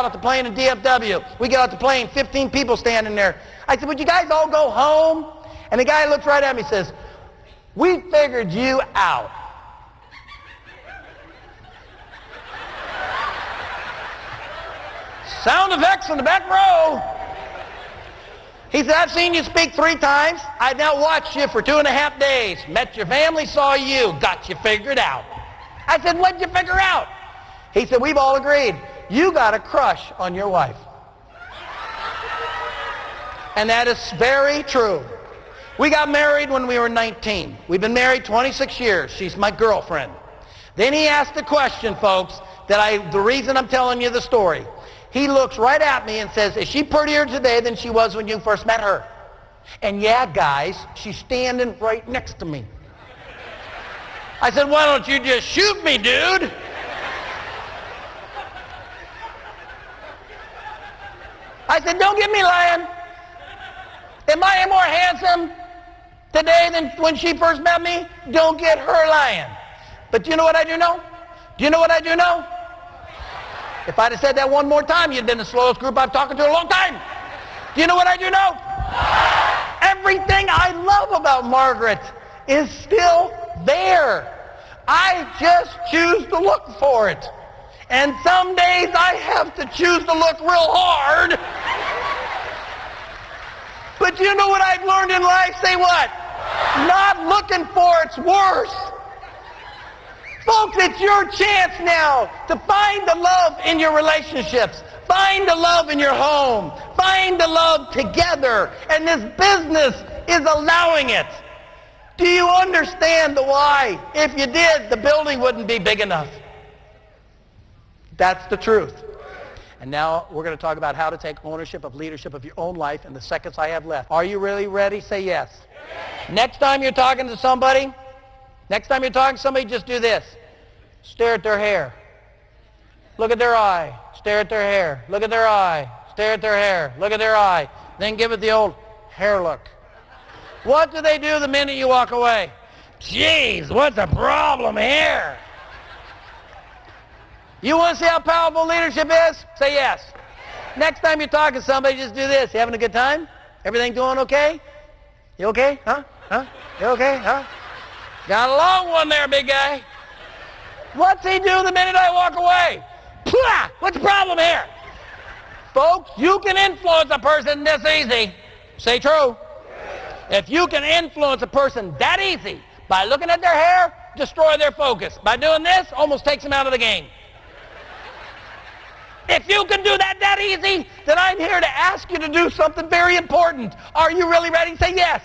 off the plane in DFW. We get off the plane, 15 people standing there. I said, would you guys all go home? And the guy looks right at me and says, we figured you out. Sound effects in the back row. He said, I've seen you speak 3 times. I've now watched you for 2.5 days. Met your family, saw you, got you figured out. I said, what'd you figure out? He said, we've all agreed. You got a crush on your wife. And that is very true. We got married when we were 19. We've been married 26 years. She's my girlfriend. Then he asked the question, folks, the reason I'm telling you the story. He looks right at me and says, is she prettier today than she was when you first met her? And yeah, guys, she's standing right next to me. I said, why don't you just shoot me, dude? I said, don't get me lying. Am I more handsome today than when she first met me? Don't get her lying. But do you know what I do know? Do you know what I do know? If I'd have said that one more time, you'd been the slowest group I've talked to in a long time. Do you know what I do know? Everything I love about Margaret is still there. I just choose to look for it. And some days I have to choose to look real hard. But you know what I've learned in life? Say what? Not looking for it's worse. Folks, it's your chance now to find the love in your relationships. Find the love in your home. Find the love together. And this business is allowing it. Do you understand the why? If you did, the building wouldn't be big enough. That's the truth. And now we're going to talk about how to take ownership of leadership of your own life in the seconds I have left. Are you really ready? Say yes. Next time you're talking to somebody, just do this. Stare at their hair. Look at their eye. Stare at their hair. Look at their eye. Stare at their hair. Look at their eye. Then give it the old hair look. What do they do the minute you walk away? Jeez, what's the problem here? You want to see how powerful leadership is? Say yes. Next time you're talking to somebody, just do this. You having a good time? Everything doing okay? You okay? Huh? You okay? Huh? Got a long one there, big guy. What's he do the minute I walk away? What's the problem here? Folks, you can influence a person this easy. Say true. If you can influence a person that easy by looking at their hair, destroy their focus. By doing this, almost takes them out of the game. If you can do that easy, then I'm here to ask you to do something very important. Are you really ready? Say yes.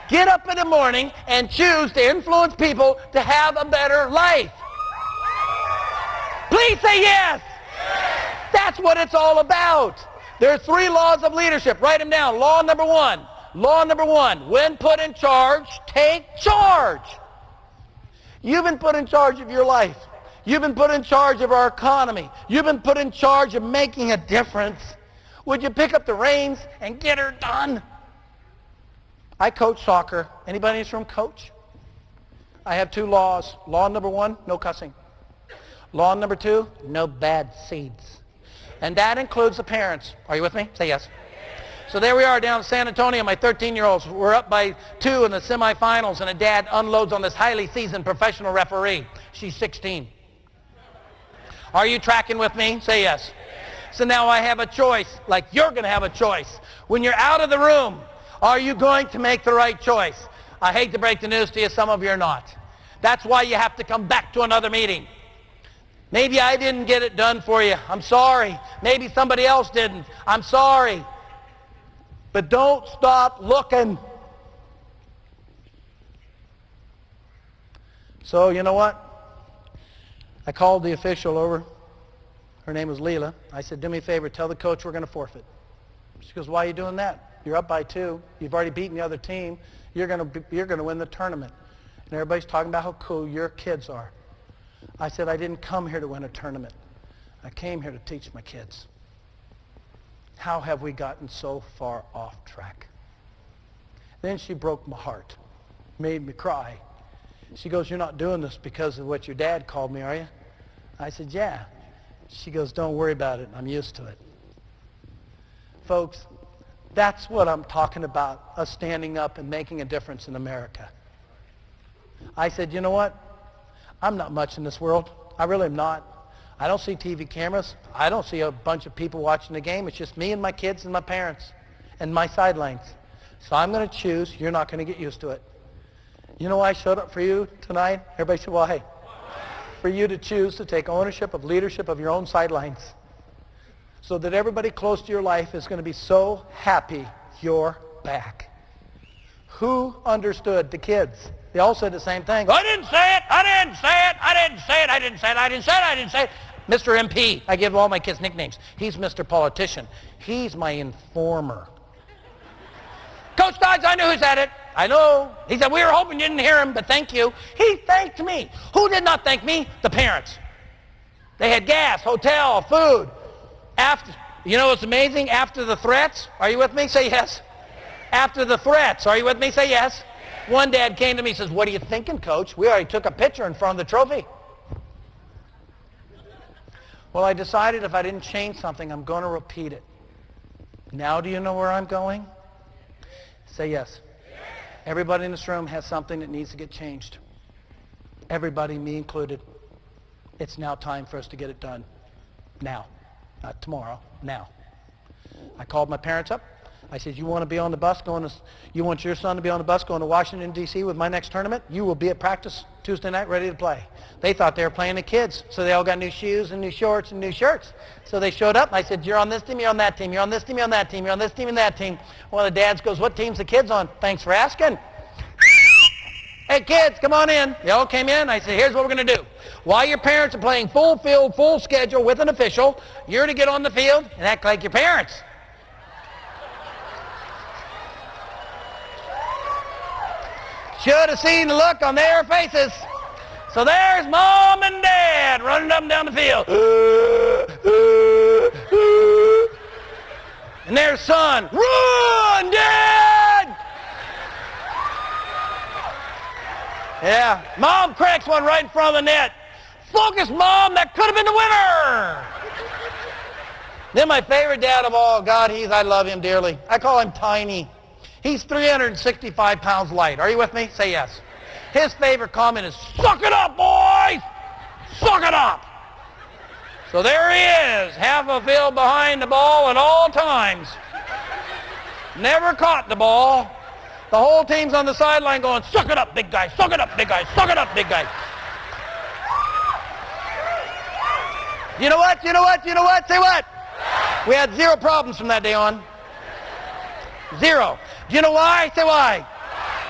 Get up in the morning and choose to influence people to have a better life. Please say yes. That's what it's all about. There are 3 laws of leadership. Write them down. Law number 1. Law number 1. When put in charge, take charge. You've been put in charge of your life. You've been put in charge of our economy. You've been put in charge of making a difference. Would you pick up the reins and get her done? I coach soccer. Anybody in this room coach? I have 2 laws. Law number 1, no cussing. Law number 2, no bad seeds. And that includes the parents. Are you with me? Say yes. So there we are down in San Antonio, my 13-year-olds. We're up by 2 in the semifinals, and a dad unloads on this highly seasoned professional referee. She's 16. Are you tracking with me? Say yes. So now I have a choice, like you're going to have a choice. When you're out of the room, are you going to make the right choice? I hate to break the news to you, some of you are not. That's why you have to come back to another meeting. Maybe I didn't get it done for you. I'm sorry. Maybe somebody else didn't. I'm sorry. But don't stop looking. So you know what? I called the official over. Her name was Leela. I said, do me a favor, tell the coach we're going to forfeit. She goes, why are you doing that? You're up by 2. You've already beaten the other team. You're going to win the tournament. And everybody's talking about how cool your kids are. I said, I didn't come here to win a tournament. I came here to teach my kids. How have we gotten so far off track? Then she broke my heart, made me cry. She goes, you're not doing this because of what your dad called me, are you? I said, yeah. She goes, don't worry about it. I'm used to it. Folks, that's what I'm talking about, us standing up and making a difference in America. I said, you know what? I'm not much in this world. I really am not. I don't see TV cameras. I don't see a bunch of people watching the game. It's just me and my kids and my parents and my sidelines. So I'm going to choose. You're not going to get used to it. You know why I showed up for you tonight? Everybody said, well, hey, for you to choose to take ownership of leadership of your own sidelines so that everybody close to your life is going to be so happy you're back. Who understood? The kids. They all said the same thing. I didn't say it. I didn't say it. I didn't say it. I didn't say it. I didn't say it. I didn't say it. Mr. MP. I give all my kids nicknames. He's Mr. Politician. He's my informer. Coach Dodge, I knew who said it. I know. He said, we were hoping you didn't hear him, but thank you. He thanked me. Who did not thank me? The parents. They had gas, hotel, food. After, you know what's amazing? After the threats, are you with me? Say yes. After the threats, are you with me? Say yes. One dad came to me and says, what are you thinking, Coach? We already took a picture in front of the trophy. Well, I decided if I didn't change something, I'm going to repeat it. Now do you know where I'm going? Say yes. Everybody in this room has something that needs to get changed. Everybody, me included. It's now time for us to get it done. Now. Not tomorrow. Now. I called my parents up. I said, you want to be on the bus going to, you want your son to be on the bus going to Washington, D.C. with my next tournament? You will be at practice Tuesday night ready to play. They thought they were playing the kids, so they all got new shoes and new shorts and new shirts. So they showed up, and I said, you're on this team, you're on that team, you're on this team, you're on that team, you're on this team and that team. One of the dads goes, what team's the kids on? Thanks for asking. Hey, kids, come on in. They all came in. I said, here's what we're going to do. While your parents are playing full field, full schedule with an official, you're to get on the field and act like your parents. Should have seen the look on their faces. So there's mom and dad running up and down the field. And there's son. Run, Dad! Yeah. Mom cracks one right in front of the net. Focus, Mom. That could have been the winner. Then my favorite dad of all, God, I love him dearly. I call him Tiny. He's 365 pounds light. Are you with me? Say yes. His favorite comment is, suck it up, boys! Suck it up! So there he is, half a field behind the ball at all times. Never caught the ball. The whole team's on the sideline going, suck it up, big guy, suck it up, big guy, suck it up, big guy. You know what? You know what? You know what? Say what? We had 0 problems from that day on. 0. Do you know why? Say why.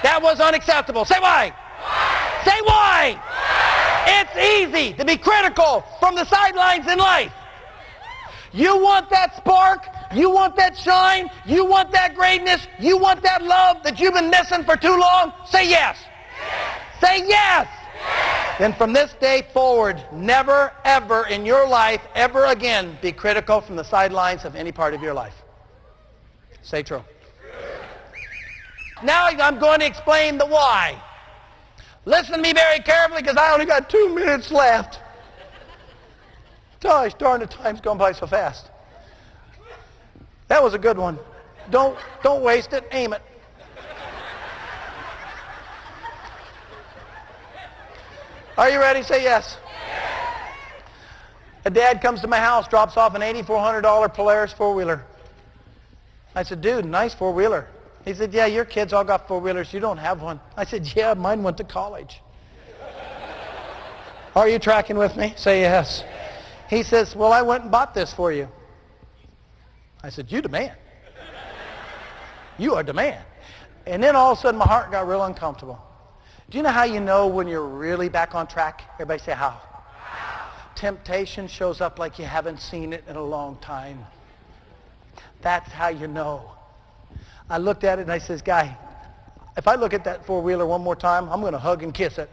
That was unacceptable. Say why. Say why. It's easy to be critical from the sidelines in life. You want that spark? You want that shine? You want that greatness? You want that love that you've been missing for too long? Say yes. Say yes. Then from this day forward, never, ever in your life, ever again, be critical from the sidelines of any part of your life. Say true. Now I'm going to explain the why. Listen to me very carefully because I only got 2 minutes left. Gosh darn, the time's gone by so fast. That was a good one. Don't waste it. Aim it. Are you ready? Say yes. A dad comes to my house, drops off an $8,400 Polaris four-wheeler. I said, dude, nice four-wheeler. He said, yeah, your kids all got four-wheelers. You don't have one. I said, yeah, mine went to college. Are you tracking with me? Say yes. He says, well, I went and bought this for you. I said, you the man. You are the man. And then all of a sudden my heart got real uncomfortable. Do you know how you know when you're really back on track? Everybody say how. Temptation shows up like you haven't seen it in a long time. That's how you know. I looked at it and I says, guy, if I look at that four-wheeler one more time, I'm going to hug and kiss it.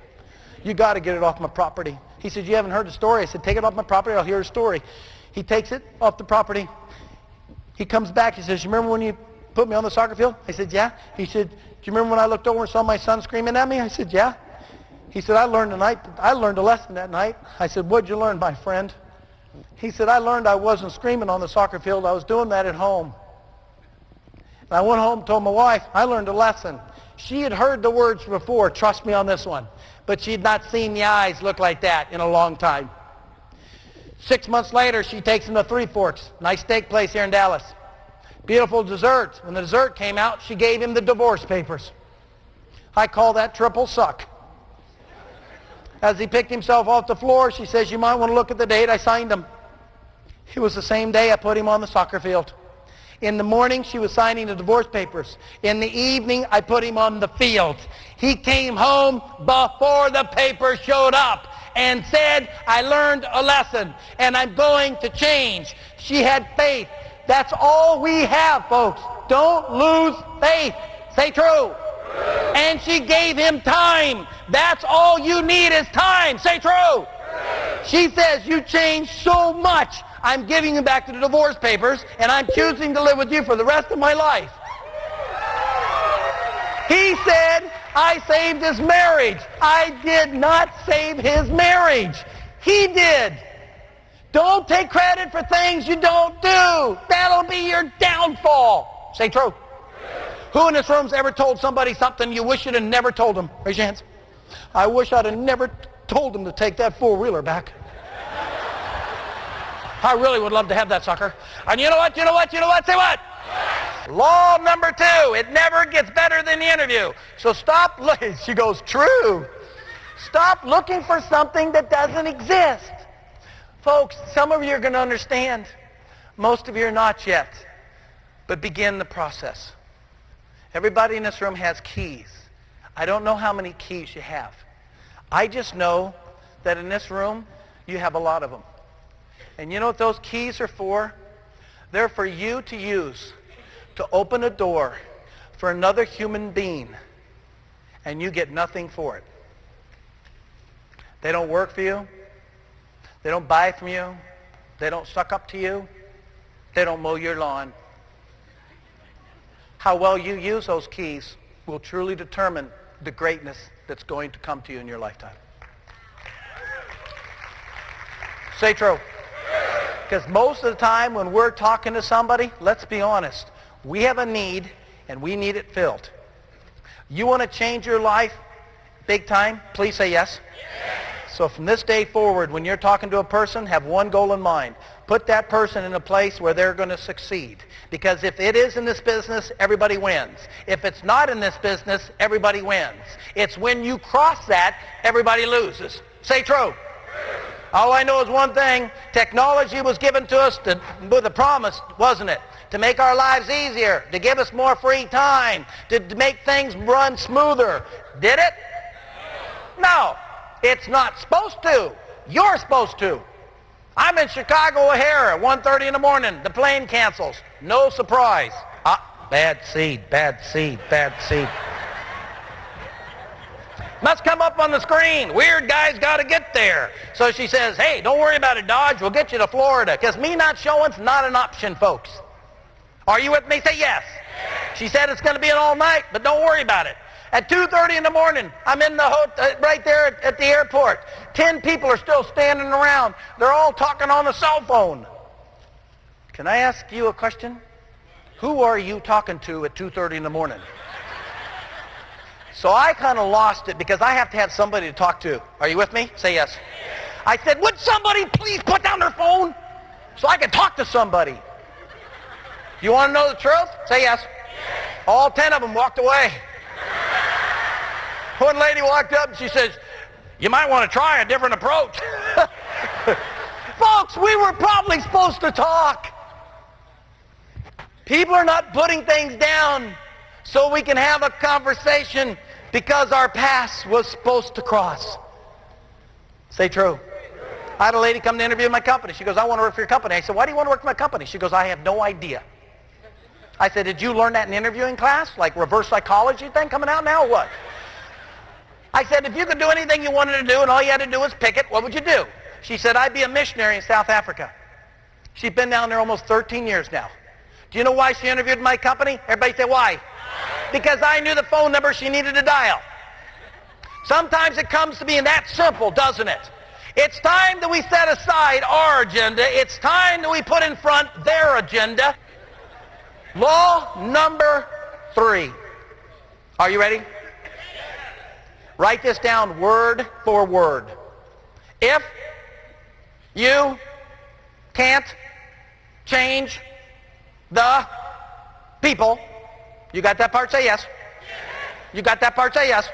You got to get it off my property. He said, you haven't heard the story. I said, take it off my property, I'll hear a story. He takes it off the property. He comes back, he says, you remember when you put me on the soccer field? I said, yeah. He said, do you remember when I looked over and saw my son screaming at me? I said, yeah. He said, I learned a lesson that night. I said, what'd you learn, my friend? He said, I learned I wasn't screaming on the soccer field. I was doing that at home. And I went home and told my wife, I learned a lesson. She had heard the words before, trust me on this one, but she had not seen the eyes look like that in a long time. 6 months later, she takes him to Three Forks, nice steak place here in Dallas. Beautiful dessert. When the dessert came out, she gave him the divorce papers. I call that triple suck. As he picked himself off the floor, she says, you might want to look at the date I signed him. It was the same day I put him on the soccer field. In the morning, she was signing the divorce papers. In the evening, I put him on the field. He came home before the paper showed up and said, I learned a lesson and I'm going to change. She had faith. That's all we have, folks. Don't lose faith. Say true. And she gave him time. That's all you need is time. Say true. She says, you changed so much. I'm giving you back to the divorce papers, and I'm choosing to live with you for the rest of my life. He said, I saved his marriage. I did not save his marriage. He did. Don't take credit for things you don't do. That'll be your downfall. Say true. Who in this room's ever told somebody something you wish you'd have never told them? Raise your hands. I wish I'd have never told them to take that four-wheeler back. I really would love to have that sucker. And you know what? Say what? Law number 2, it never gets better than the interview. So stop looking. She goes, true. Stop looking for something that doesn't exist. Folks, some of you are going to understand. Most of you are not yet. But begin the process. Everybody in this room has keys. I don't know how many keys you have. I just know that in this room, you have a lot of them. And you know what those keys are for? They're for you to use to open a door for another human being, and you get nothing for it. They don't work for you. They don't buy from you. They don't suck up to you. They don't mow your lawn. How well you use those keys will truly determine the greatness that's going to come to you in your lifetime. Say true. Because most of the time when we're talking to somebody, let's be honest, we have a need and we need it filled. You want to change your life big time? Please say yes. So from this day forward, when you're talking to a person, have one goal in mind. Put that person in a place where they're going to succeed. Because if it is in this business, everybody wins. If it's not in this business, everybody wins. It's when you cross that, everybody loses. Say true. All I know is one thing. Technology was given to us with a promise, wasn't it? To make our lives easier, to give us more free time, to make things run smoother. Did it? No. It's not supposed to. You're supposed to. I'm in Chicago O'Hare at 1:30 in the morning. The plane cancels. No surprise. Bad seed, bad seed, bad seed. Must come up on the screen. Weird guy's got to get there. So she says, hey, don't worry about it, Dodge. We'll get you to Florida. Because me not showing's not an option, folks. Are you with me? Say yes. She said it's going to be an all night, but don't worry about it. At 2:30 in the morning, I'm in the right there at the airport. 10 people are still standing around. They're all talking on the cell phone. Can I ask you a question? Who are you talking to at 2:30 in the morning? So I kind of lost it because I have to have somebody to talk to. Are you with me? Say yes. I said, would somebody please put down their phone so I can talk to somebody? You want to know the truth? Say yes. All 10 of them walked away. One lady walked up and she says, you might want to try a different approach. Folks, we were probably supposed to talk. People are not putting things down so we can have a conversation because our paths was supposed to cross. Say true. I had a lady come to interview my company. She goes, I want to work for your company. I said, why do you want to work for my company? She goes, I have no idea. I said, did you learn that in interviewing class? Like reverse psychology thing coming out now or what? I said, if you could do anything you wanted to do and all you had to do was pick it, what would you do? She said, I'd be a missionary in South Africa. She's been down there almost 13 years now. Do you know why she interviewed my company? Everybody say, why? Because I knew the phone number she needed to dial. Sometimes it comes to being that simple, doesn't it? It's time that we set aside our agenda. It's time that we put in front their agenda. Law number 3. Are you ready? Write this down word for word. If you can't change the people, you got that part? Say yes. You got that part? Say yes.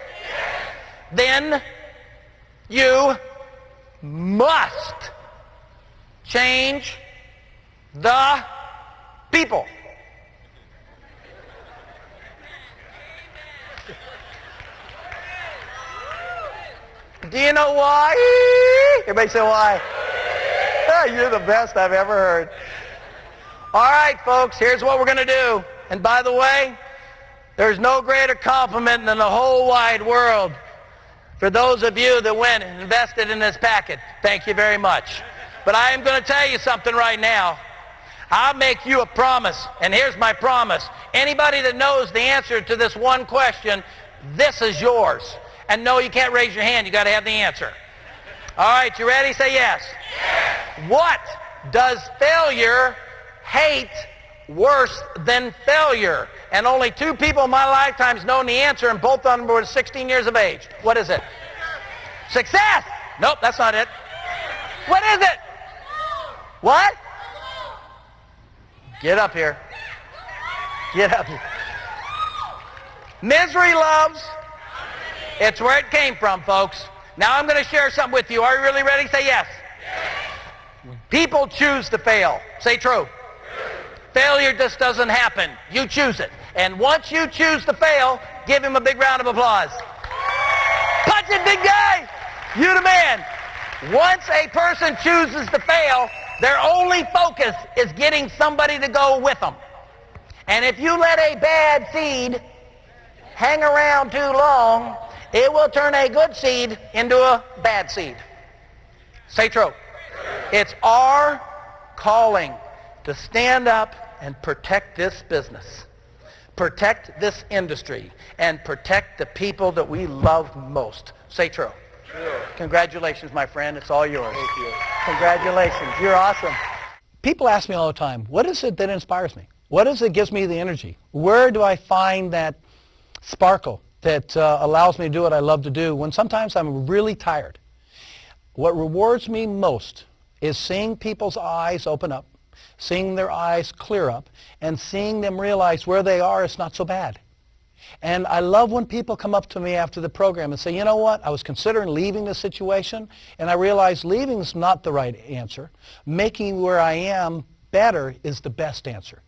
Then you must change the people. Do you know why? Everybody say why. You're the best I've ever heard. All right, folks, here's what we're going to do. And by the way, there's no greater compliment in the whole wide world for those of you that went and invested in this packet. Thank you very much. But I am going to tell you something right now. I'll make you a promise, and here's my promise. Anybody that knows the answer to this one question, this is yours. And no, you can't raise your hand. You got to have the answer. All right, you ready? Say yes. Yes. What does failure hate worse than failure? And only 2 people in my lifetime's known the answer, and both of them were 16 years of age. What is it? Success. Nope, that's not it. What is it? What? Get up here. Get up here. Misery loves. It's where it came from, folks. Now I'm going to share something with you. Are you really ready? Say yes. Yes. People choose to fail. Say true. True. Failure just doesn't happen. You choose it. And once you choose to fail, give him a big round of applause. Punch it, big guy. You the man. Once a person chooses to fail, their only focus is getting somebody to go with them. And if you let a bad seed hang around too long, it will turn a good seed into a bad seed. Say true. It's our calling to stand up and protect this business, protect this industry, and protect the people that we love most. Say true. True. Congratulations, my friend. It's all yours. Thank you. Congratulations. You're awesome. People ask me all the time, what is it that inspires me? What is it that gives me the energy? Where do I find that sparkle that allows me to do what I love to do when sometimes I'm really tired? What rewards me most is seeing people's eyes open up, seeing their eyes clear up, and seeing them realize where they are is not so bad. And I love when people come up to me after the program and say, you know what, I was considering leaving this situation, and I realized leaving is not the right answer. Making where I am better is the best answer.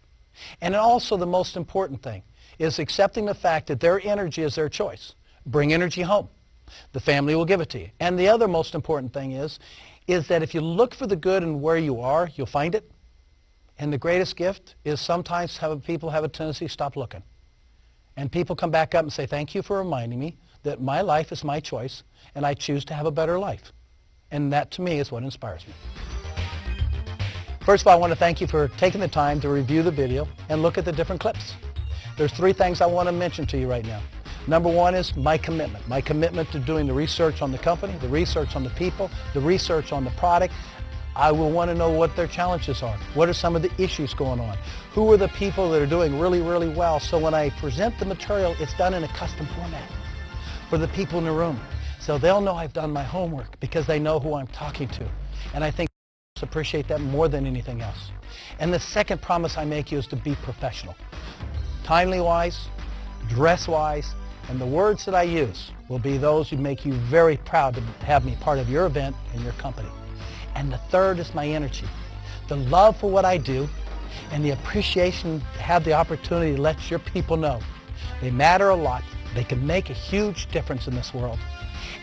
And also the most important thing is accepting the fact that their energy is their choice. Bring energy home. The family will give it to you. And the other most important thing is that if you look for the good in where you are, you'll find it. And the greatest gift is sometimes people have a tendency to stop looking. And people come back up and say, thank you for reminding me that my life is my choice, and I choose to have a better life. And that, to me, is what inspires me. First of all, I want to thank you for taking the time to review the video and look at the different clips. There's 3 things I want to mention to you right now. Number 1 is my commitment to doing the research on the company, the research on the people, the research on the product. I will want to know what their challenges are. What are some of the issues going on? Who are the people that are doing really, really well? So when I present the material, it's done in a custom format for the people in the room. So they'll know I've done my homework because they know who I'm talking to. And I think I appreciate that more than anything else. And the second promise I make you is to be professional. Timely-wise, dress-wise, and the words that I use will be those who make you very proud to have me part of your event and your company. And the third is my energy, the love for what I do, and the appreciation to have the opportunity to let your people know they matter a lot, they can make a huge difference in this world,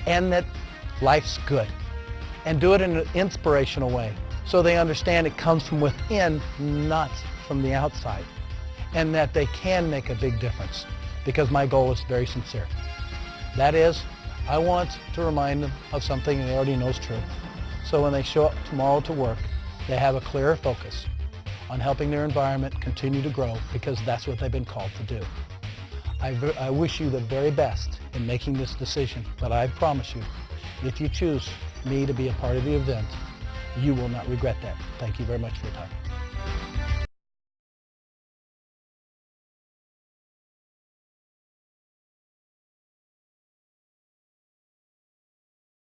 and that life's good. And do it in an inspirational way so they understand it comes from within, not from the outside, and that they can make a big difference, because my goal is very sincere. That is, I want to remind them of something they already know is true. So when they show up tomorrow to work, they have a clearer focus on helping their environment continue to grow, because that's what they've been called to do. I wish you the very best in making this decision, but I promise you, if you choose me to be a part of the event. You will not regret that. Thank you very much for your time.